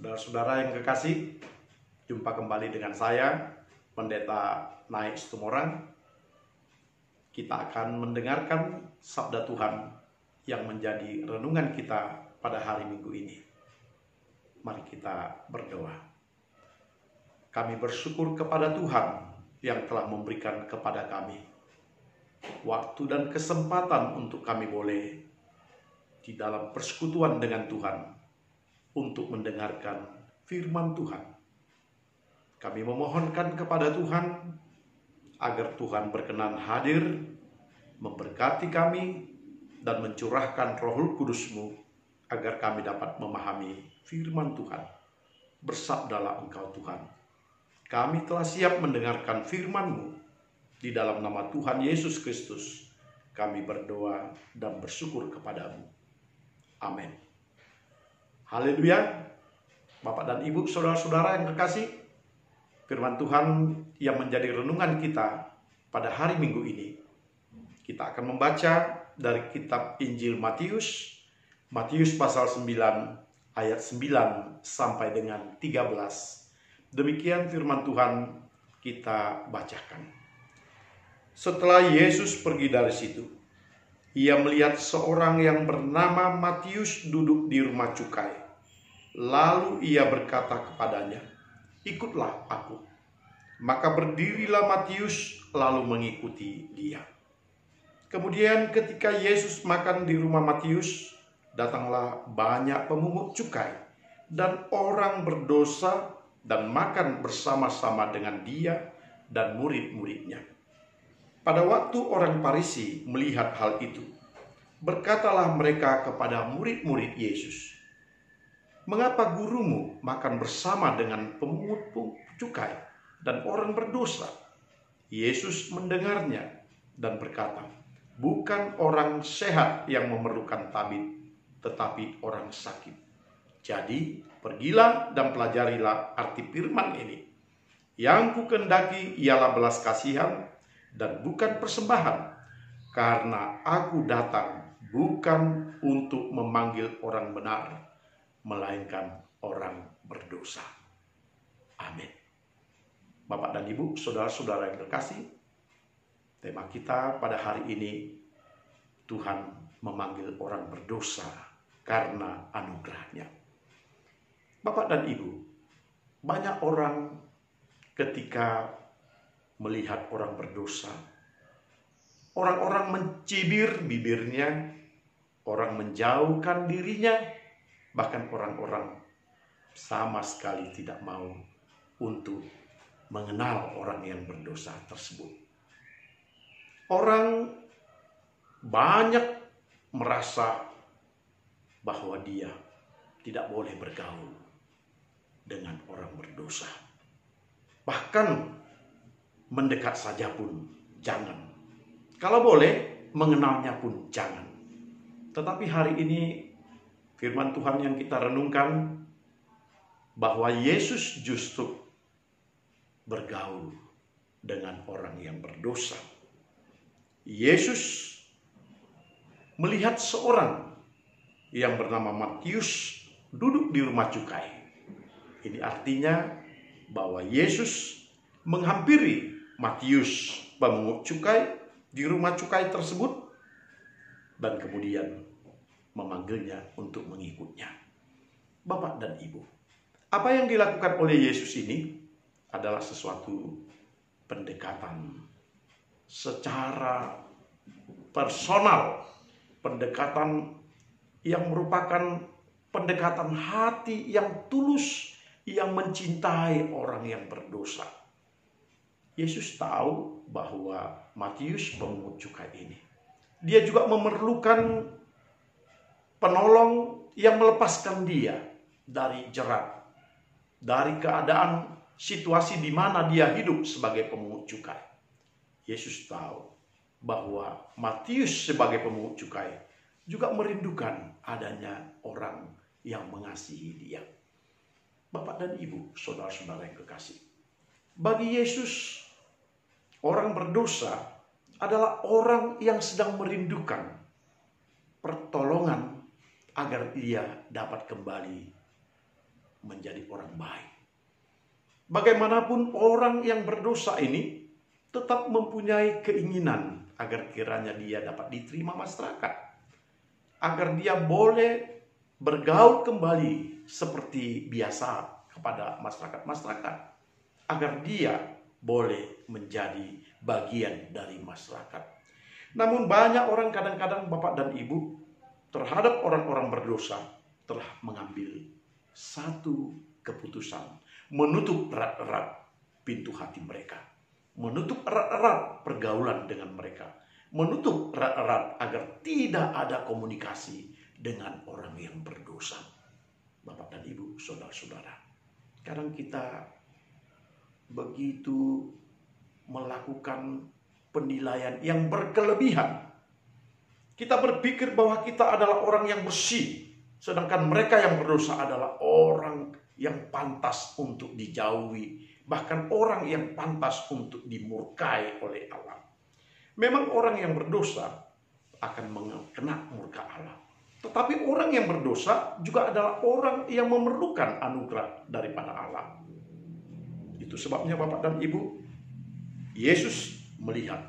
Saudara-saudara yang kekasih, jumpa kembali dengan saya, Pendeta Naik Situmorang. Kita akan mendengarkan sabda Tuhan yang menjadi renungan kita pada hari Minggu ini. Mari kita berdoa. Kami bersyukur kepada Tuhan yang telah memberikan kepada kami waktu dan kesempatan untuk kami boleh di dalam persekutuan dengan Tuhan untuk mendengarkan firman Tuhan. Kami memohonkan kepada Tuhan agar Tuhan berkenan hadir, memberkati kami, dan mencurahkan Roh Kudus-Mu agar kami dapat memahami firman Tuhan. Bersabdalah Engkau Tuhan, kami telah siap mendengarkan firman-Mu. Di dalam nama Tuhan Yesus Kristus, kami berdoa dan bersyukur kepadamu. Amin. Haleluya. Bapak dan Ibu, saudara-saudara yang kekasih, firman Tuhan yang menjadi renungan kita pada hari Minggu ini, kita akan membaca dari kitab Injil Matius pasal 9 ayat 9 sampai dengan 13. Demikian firman Tuhan kita bacakan. Setelah Yesus pergi dari situ, ia melihat seorang yang bernama Matius duduk di rumah cukai. Lalu ia berkata kepadanya, "Ikutlah aku." Maka berdirilah Matius lalu mengikuti dia. Kemudian ketika Yesus makan di rumah Matius, datanglah banyak pemungut cukai dan orang berdosa dan makan bersama-sama dengan dia dan murid-muridnya. Pada waktu orang Farisi melihat hal itu, berkatalah mereka kepada murid-murid Yesus, "Mengapa gurumu makan bersama dengan pemungut cukai dan orang berdosa?" Yesus mendengarnya dan berkata, "Bukan orang sehat yang memerlukan tabib, tetapi orang sakit. Jadi pergilah dan pelajarilah arti firman ini. Yang kukendaki ialah belas kasihan dan bukan persembahan, karena aku datang bukan untuk memanggil orang benar, melainkan orang berdosa." Amin. Bapak dan Ibu, saudara-saudara yang terkasih, tema kita pada hari ini, Tuhan memanggil orang berdosa karena anugerahnya. Bapak dan Ibu, banyak orang ketika melihat orang berdosa, orang-orang mencibir bibirnya, orang menjauhkan dirinya, bahkan orang-orang sama sekali tidak mau untuk mengenal orang yang berdosa tersebut. Orang banyak merasa bahwa dia tidak boleh bergaul dengan orang berdosa. Bahkan mendekat saja pun jangan. Kalau boleh, mengenalnya pun jangan. Tetapi hari ini firman Tuhan yang kita renungkan bahwa Yesus justru bergaul dengan orang yang berdosa. Yesus melihat seorang yang bernama Matius duduk di rumah cukai. Ini artinya bahwa Yesus menghampiri Matius, pemungut cukai, di rumah cukai tersebut, dan kemudian memanggilnya untuk mengikutnya. Bapak dan Ibu, apa yang dilakukan oleh Yesus ini adalah sesuatu pendekatan secara personal, pendekatan yang merupakan pendekatan hati yang tulus, yang mencintai orang yang berdosa. Yesus tahu bahwa Matius pemungut cukai ini, dia juga memerlukan penolong yang melepaskan dia dari jerat, dari keadaan situasi di mana dia hidup sebagai pemungut cukai. Yesus tahu bahwa Matius sebagai pemungut cukai juga merindukan adanya orang yang mengasihi dia. Bapak dan Ibu, saudara-saudara yang kekasih, bagi Yesus, orang berdosa adalah orang yang sedang merindukan pertolongan agar ia dapat kembali menjadi orang baik. Bagaimanapun orang yang berdosa ini tetap mempunyai keinginan agar kiranya dia dapat diterima masyarakat, agar dia boleh bergaul kembali seperti biasa kepada masyarakat, agar dia boleh menjadi bagian dari masyarakat. Namun banyak orang kadang-kadang Bapak dan Ibu terhadap orang-orang berdosa telah mengambil satu keputusan, menutup erat-erat pintu hati mereka, menutup erat-erat pergaulan dengan mereka, menutup erat-erat agar tidak ada komunikasi dengan orang yang berdosa. Bapak dan Ibu, saudara-saudara, kadang kita begitu melakukan penilaian yang berkelebihan. Kita berpikir bahwa kita adalah orang yang bersih, sedangkan mereka yang berdosa adalah orang yang pantas untuk dijauhi, bahkan orang yang pantas untuk dimurkai oleh Allah. Memang orang yang berdosa akan kena murka Allah. Tetapi orang yang berdosa juga adalah orang yang memerlukan anugerah daripada Allah. Itu sebabnya Bapak dan Ibu, Yesus melihat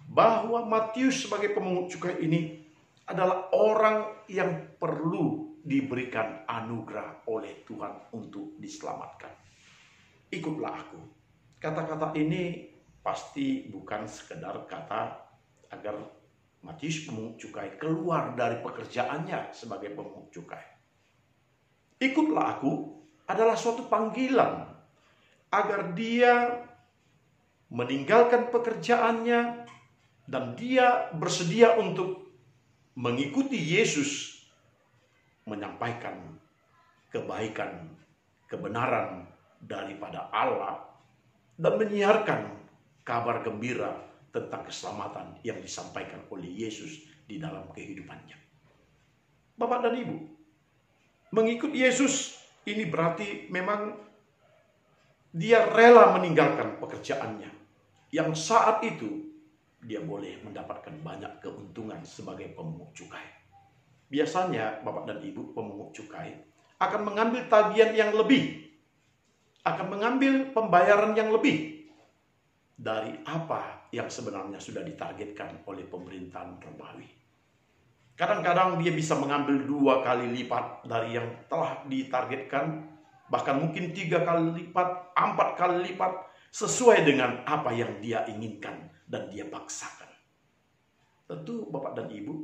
bahwa Matius sebagai pemungut cukai ini adalah orang yang perlu diberikan anugerah oleh Tuhan untuk diselamatkan. Ikutlah aku. Kata-kata ini pasti bukan sekedar kata agar Matius pemungut cukai keluar dari pekerjaannya sebagai pemungut cukai. Ikutlah aku adalah suatu panggilan agar dia meninggalkan pekerjaannya dan dia bersedia untuk mengikuti Yesus, menyampaikan kebaikan, kebenaran daripada Allah, dan menyiarkan kabar gembira tentang keselamatan yang disampaikan oleh Yesus di dalam kehidupannya. Bapak dan Ibu, mengikut Yesus ini berarti memang dia rela meninggalkan pekerjaannya, yang saat itu dia boleh mendapatkan banyak keuntungan sebagai pemungut cukai. Biasanya Bapak dan Ibu pemungut cukai akan mengambil tagihan yang lebih, akan mengambil pembayaran yang lebih dari apa yang sebenarnya sudah ditargetkan oleh pemerintahan Romawi. Kadang-kadang dia bisa mengambil 2 kali lipat dari yang telah ditargetkan, bahkan mungkin 3 kali lipat, 4 kali lipat, sesuai dengan apa yang dia inginkan dan dia paksakan. Tentu Bapak dan Ibu,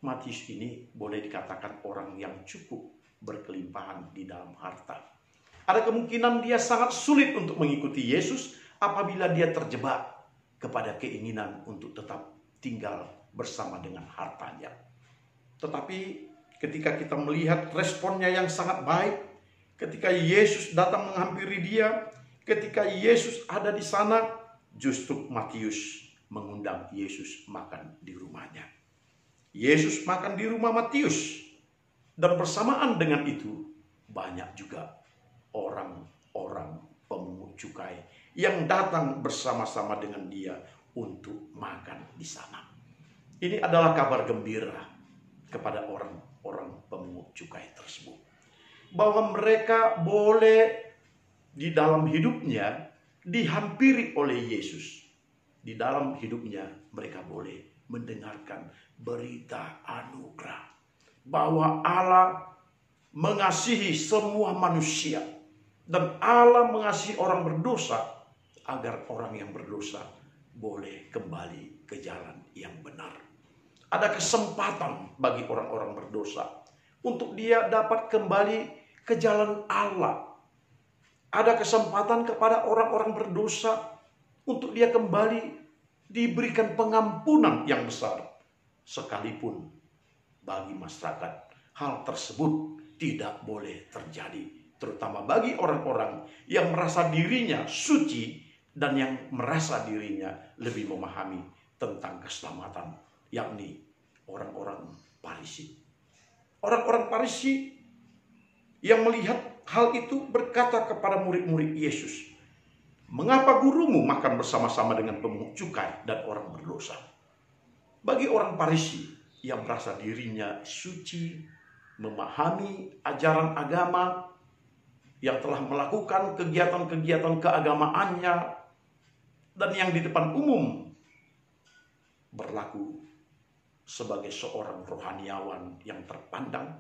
Matius ini boleh dikatakan orang yang cukup berkelimpahan di dalam harta. Ada kemungkinan dia sangat sulit untuk mengikuti Yesus apabila dia terjebak kepada keinginan untuk tetap tinggal bersama dengan hartanya. Tetapi ketika kita melihat responnya yang sangat baik, ketika Yesus datang menghampiri dia, ketika Yesus ada di sana, justru Matius mengundang Yesus makan di rumahnya. Yesus makan di rumah Matius, dan bersamaan dengan itu banyak juga orang-orang pemungut cukai yang datang bersama-sama dengan dia untuk makan di sana. Ini adalah kabar gembira kepada orang-orang pemungut cukai tersebut, bahwa mereka boleh di dalam hidupnya dihampiri oleh Yesus. Di dalam hidupnya mereka boleh mendengarkan berita anugerah bahwa Allah mengasihi semua manusia dan Allah mengasihi orang berdosa agar orang yang berdosa boleh kembali ke jalan yang benar. Ada kesempatan bagi orang-orang berdosa untuk dia dapat kembali ke jalan Allah. Ada kesempatan kepada orang-orang berdosa untuk dia kembali diberikan pengampunan yang besar. Sekalipun bagi masyarakat hal tersebut tidak boleh terjadi. Terutama bagi orang-orang yang merasa dirinya suci dan yang merasa dirinya lebih memahami tentang keselamatan, yakni orang-orang Farisi. Orang-orang Farisi yang melihat hal itu berkata kepada murid-murid Yesus, "Mengapa gurumu makan bersama-sama dengan pemungut cukai dan orang berdosa?" Bagi orang Farisi yang merasa dirinya suci, memahami ajaran agama, yang telah melakukan kegiatan-kegiatan keagamaannya dan yang di depan umum berlaku sebagai seorang rohaniawan yang terpandang,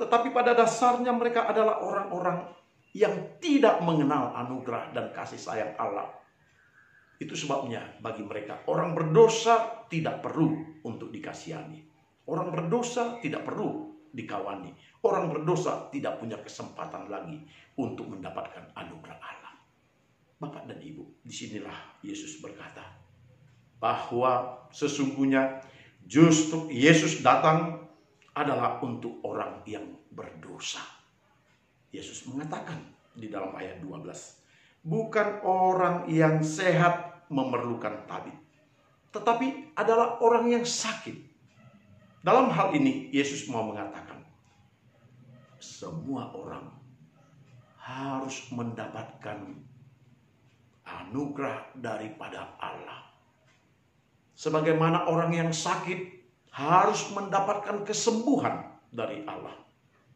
tetapi pada dasarnya mereka adalah orang-orang yang tidak mengenal anugerah dan kasih sayang Allah. Itu sebabnya bagi mereka orang berdosa tidak perlu untuk dikasihani. Orang berdosa tidak perlu dikawani. Orang berdosa tidak punya kesempatan lagi untuk mendapatkan anugerah Allah. Bapak dan Ibu, disinilah Yesus berkata bahwa sesungguhnya justru Yesus datang adalah untuk orang yang berdosa. Yesus mengatakan di dalam ayat 12, bukan orang yang sehat memerlukan tabib, tetapi adalah orang yang sakit. Dalam hal ini Yesus mau mengatakan, semua orang harus mendapatkan anugerah daripada Allah. Sebagaimana orang yang sakit harus mendapatkan kesembuhan dari Allah.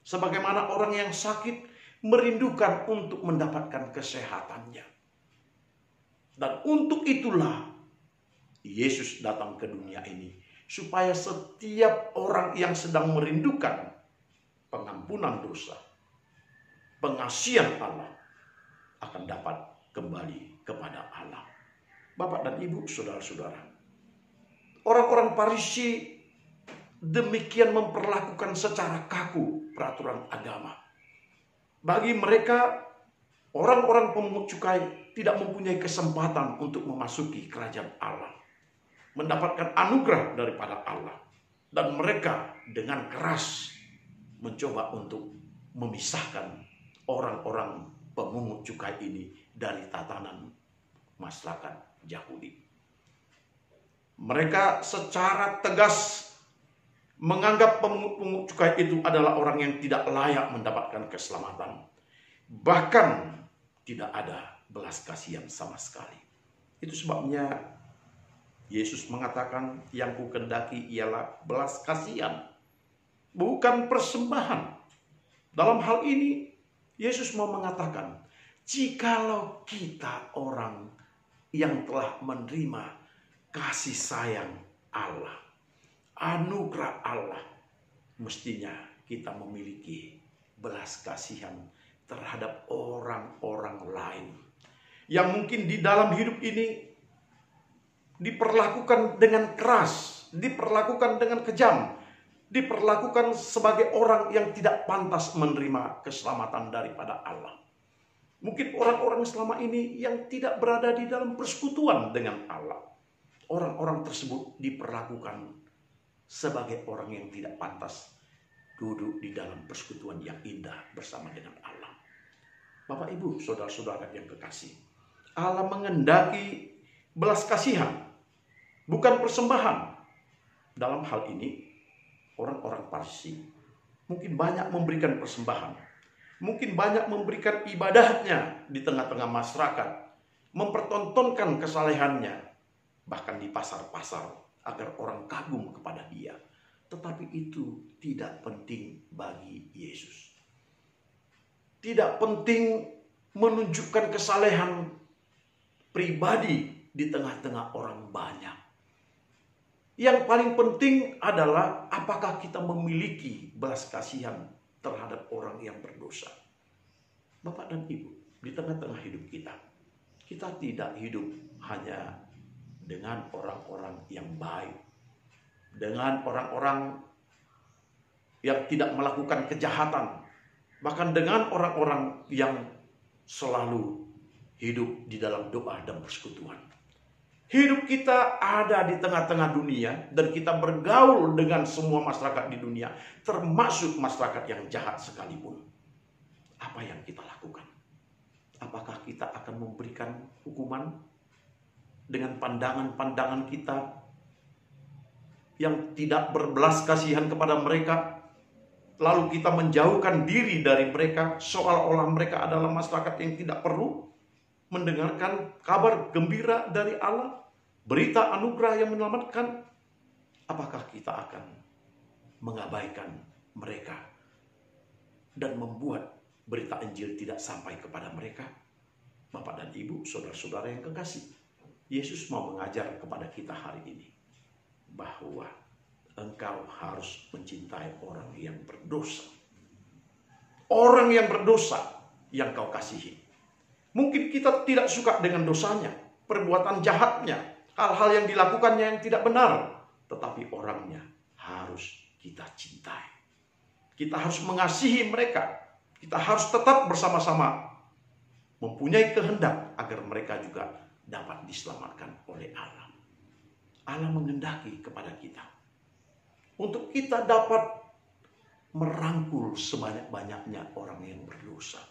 Sebagaimana orang yang sakit merindukan untuk mendapatkan kesehatannya. Dan untuk itulah Yesus datang ke dunia ini. Supaya setiap orang yang sedang merindukan pengampunan dosa, pengasihan Allah, akan dapat kembali kepada Allah. Bapak dan Ibu, saudara-saudara, orang-orang Farisi demikian memperlakukan secara kaku peraturan agama. Bagi mereka, orang-orang pemungut cukai tidak mempunyai kesempatan untuk memasuki kerajaan Allah, mendapatkan anugerah daripada Allah. Dan mereka dengan keras mencoba untuk memisahkan orang-orang pemungut cukai ini dari tatanan masyarakat Yahudi. Mereka secara tegas menganggap pemungut cukai itu adalah orang yang tidak layak mendapatkan keselamatan. Bahkan tidak ada belas kasihan sama sekali. Itu sebabnya Yesus mengatakan yang kukendaki ialah belas kasihan, bukan persembahan. Dalam hal ini Yesus mau mengatakan, jikalau kita orang yang telah menerima kasih sayang Allah, anugerah Allah, mestinya kita memiliki belas kasihan terhadap orang-orang lain yang mungkin di dalam hidup ini diperlakukan dengan keras, diperlakukan dengan kejam, diperlakukan sebagai orang yang tidak pantas menerima keselamatan daripada Allah. Mungkin orang-orang selama ini yang tidak berada di dalam persekutuan dengan Allah, orang-orang tersebut diperlakukan sebagai orang yang tidak pantas duduk di dalam persekutuan yang indah bersama dengan Allah. Bapak, Ibu, saudara-saudara yang kekasih, Allah mengendaki belas kasihan, bukan persembahan. Dalam hal ini, orang-orang Farisi mungkin banyak memberikan persembahan, mungkin banyak memberikan ibadahnya di tengah-tengah masyarakat, mempertontonkan kesalehannya, bahkan di pasar-pasar, agar orang kagum kepada dia. Tetapi itu tidak penting bagi Yesus. Tidak penting menunjukkan kesalehan pribadi di tengah-tengah orang banyak. Yang paling penting adalah apakah kita memiliki belas kasihan terhadap orang yang berdosa. Bapak dan Ibu, di tengah-tengah hidup kita, kita tidak hidup hanya dengan orang-orang yang baik, dengan orang-orang yang tidak melakukan kejahatan, bahkan dengan orang-orang yang selalu hidup di dalam doa dan persekutuan. Hidup kita ada di tengah-tengah dunia dan kita bergaul dengan semua masyarakat di dunia, termasuk masyarakat yang jahat sekalipun. Apa yang kita lakukan? Apakah kita akan memberikan hukuman dengan pandangan-pandangan kita yang tidak berbelas kasihan kepada mereka, lalu kita menjauhkan diri dari mereka seolah-olah mereka adalah masyarakat yang tidak perlu mendengarkan kabar gembira dari Allah, berita anugerah yang menyelamatkan? Apakah kita akan mengabaikan mereka dan membuat berita Injil tidak sampai kepada mereka? Bapak dan Ibu, saudara-saudara yang kekasih, Yesus mau mengajar kepada kita hari ini bahwa engkau harus mencintai orang yang berdosa. Orang yang berdosa yang kau kasihi. Mungkin kita tidak suka dengan dosanya, perbuatan jahatnya, hal-hal yang dilakukannya yang tidak benar. Tetapi orangnya harus kita cintai. Kita harus mengasihi mereka. Kita harus tetap bersama-sama mempunyai kehendak agar mereka juga dapat diselamatkan oleh Allah. Allah menghendaki kepada kita untuk kita dapat merangkul sebanyak-banyaknya orang yang berdosa.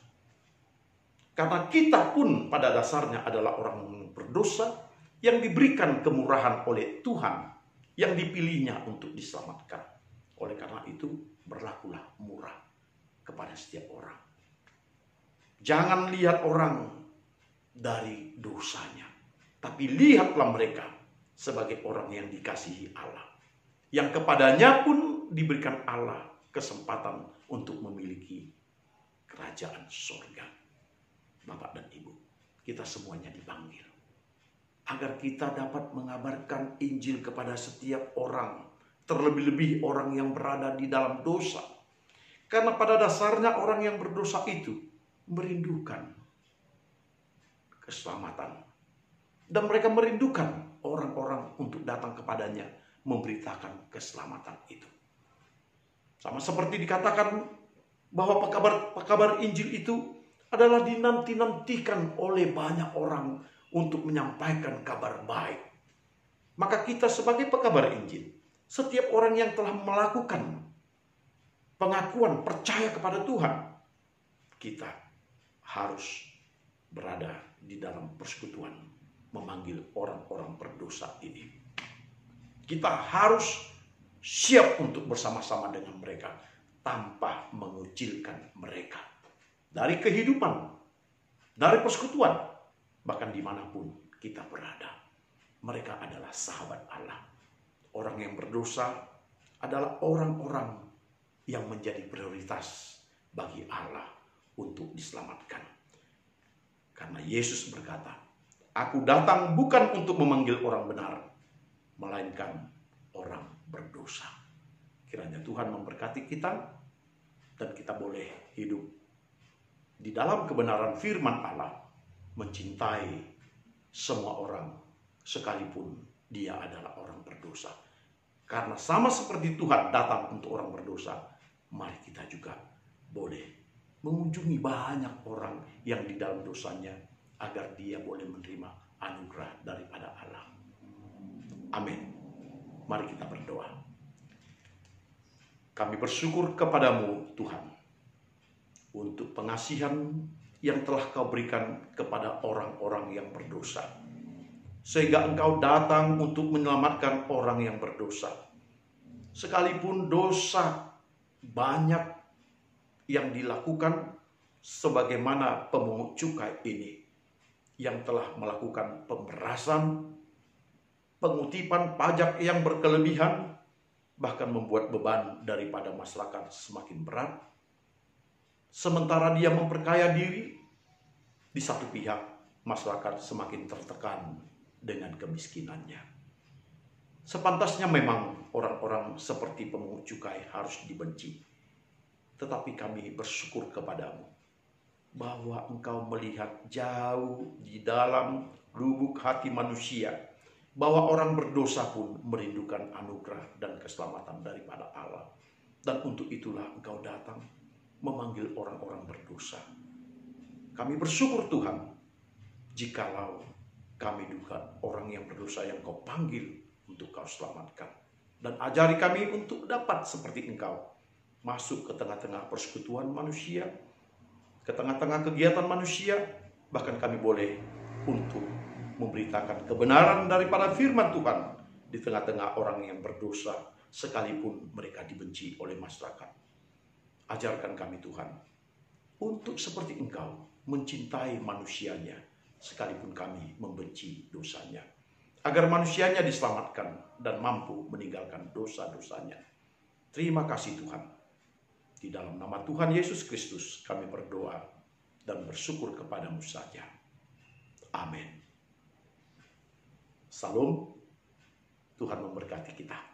Karena kita pun pada dasarnya adalah orang berdosa yang diberikan kemurahan oleh Tuhan, yang dipilihnya untuk diselamatkan. Oleh karena itu, berlakulah murah kepada setiap orang. Jangan lihat orang dari dosanya, tapi lihatlah mereka sebagai orang yang dikasihi Allah, yang kepadanya pun diberikan Allah kesempatan untuk memiliki kerajaan surga. Bapak dan Ibu, kita semuanya dipanggil agar kita dapat mengabarkan Injil kepada setiap orang, terlebih-lebih orang yang berada di dalam dosa. Karena pada dasarnya orang yang berdosa itu merindukan keselamatan. Dan mereka merindukan orang-orang untuk datang kepadanya memberitakan keselamatan itu. Sama seperti dikatakan bahwa kabar Injil itu adalah dinanti-nantikan oleh banyak orang untuk menyampaikan kabar baik. Maka kita sebagai pekabar Injil, setiap orang yang telah melakukan pengakuan percaya kepada Tuhan, kita harus berada di dalam persekutuan memanggil orang-orang berdosa ini. Kita harus siap untuk bersama-sama dengan mereka tanpa mengucilkan mereka. Dari kehidupan, dari persekutuan, bahkan dimanapun kita berada. Mereka adalah sahabat Allah. Orang yang berdosa adalah orang-orang yang menjadi prioritas bagi Allah untuk diselamatkan. Karena Yesus berkata, "Aku datang bukan untuk memanggil orang benar, melainkan orang berdosa." Kiranya Tuhan memberkati kita dan kita boleh hidup di dalam kebenaran firman Allah, mencintai semua orang sekalipun dia adalah orang berdosa. Karena sama seperti Tuhan datang untuk orang berdosa, mari kita juga boleh mengunjungi banyak orang yang di dalam dosanya agar dia boleh menerima anugerah daripada Allah. Amin. Mari kita berdoa. Kami bersyukur kepadamu Tuhan untuk pengasihan yang telah kau berikan kepada orang-orang yang berdosa. Sehingga engkau datang untuk menyelamatkan orang yang berdosa. Sekalipun dosa banyak yang dilakukan sebagaimana pemungut cukai ini, yang telah melakukan pemerasan, pengutipan pajak yang berkelebihan, bahkan membuat beban daripada masyarakat semakin berat. Sementara dia memperkaya diri, di satu pihak masyarakat semakin tertekan dengan kemiskinannya. Sepantasnya memang orang-orang seperti pemungut cukai harus dibenci. Tetapi kami bersyukur kepadamu bahwa engkau melihat jauh di dalam lubuk hati manusia, bahwa orang berdosa pun merindukan anugerah dan keselamatan daripada Allah. Dan untuk itulah engkau datang memanggil orang-orang berdosa. Kami bersyukur Tuhan, jikalau kami juga orang yang berdosa yang kau panggil untuk kau selamatkan. Dan ajari kami untuk dapat seperti engkau, masuk ke tengah-tengah persekutuan manusia, ke tengah-tengah kegiatan manusia, bahkan kami boleh untuk memberitakan kebenaran daripada firman Tuhan di tengah-tengah orang yang berdosa, sekalipun mereka dibenci oleh masyarakat. Ajarkan kami Tuhan, untuk seperti engkau mencintai manusianya, sekalipun kami membenci dosanya. Agar manusianya diselamatkan dan mampu meninggalkan dosa-dosanya. Terima kasih Tuhan. Di dalam nama Tuhan Yesus Kristus kami berdoa dan bersyukur kepadamu saja. Amin. Salam, Tuhan memberkati kita.